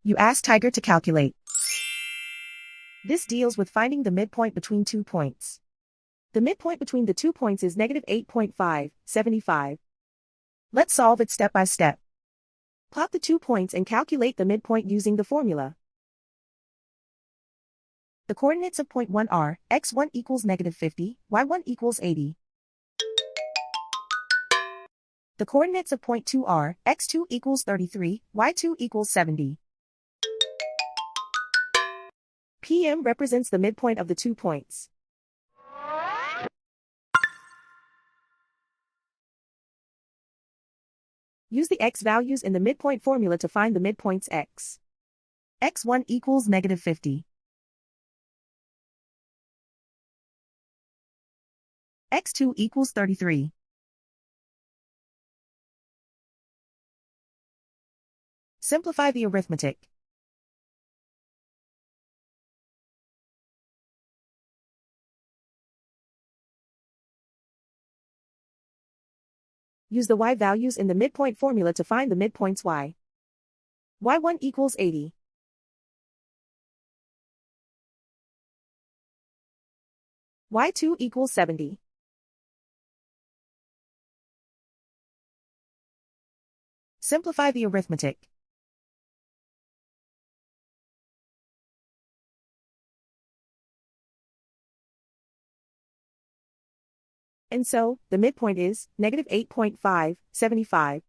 You ask Tiger to calculate. This deals with finding the midpoint between 2 points. The midpoint between the 2 points is negative 8.575. Let's solve it step by step. Plot the 2 points and calculate the midpoint using the formula. The coordinates of point 1 are, x1 equals negative 50, y1 equals 80. The coordinates of point 2 are, x2 equals 33, y2 equals 70. PM represents the midpoint of the 2 points. Use the x values in the midpoint formula to find the midpoints x. x1 equals negative 50. x2 equals 33. Simplify the arithmetic. Use the y values in the midpoint formula to find the midpoints y. y1 equals 80. y2 equals 70. Simplify the arithmetic. And so, the midpoint is negative 8.575.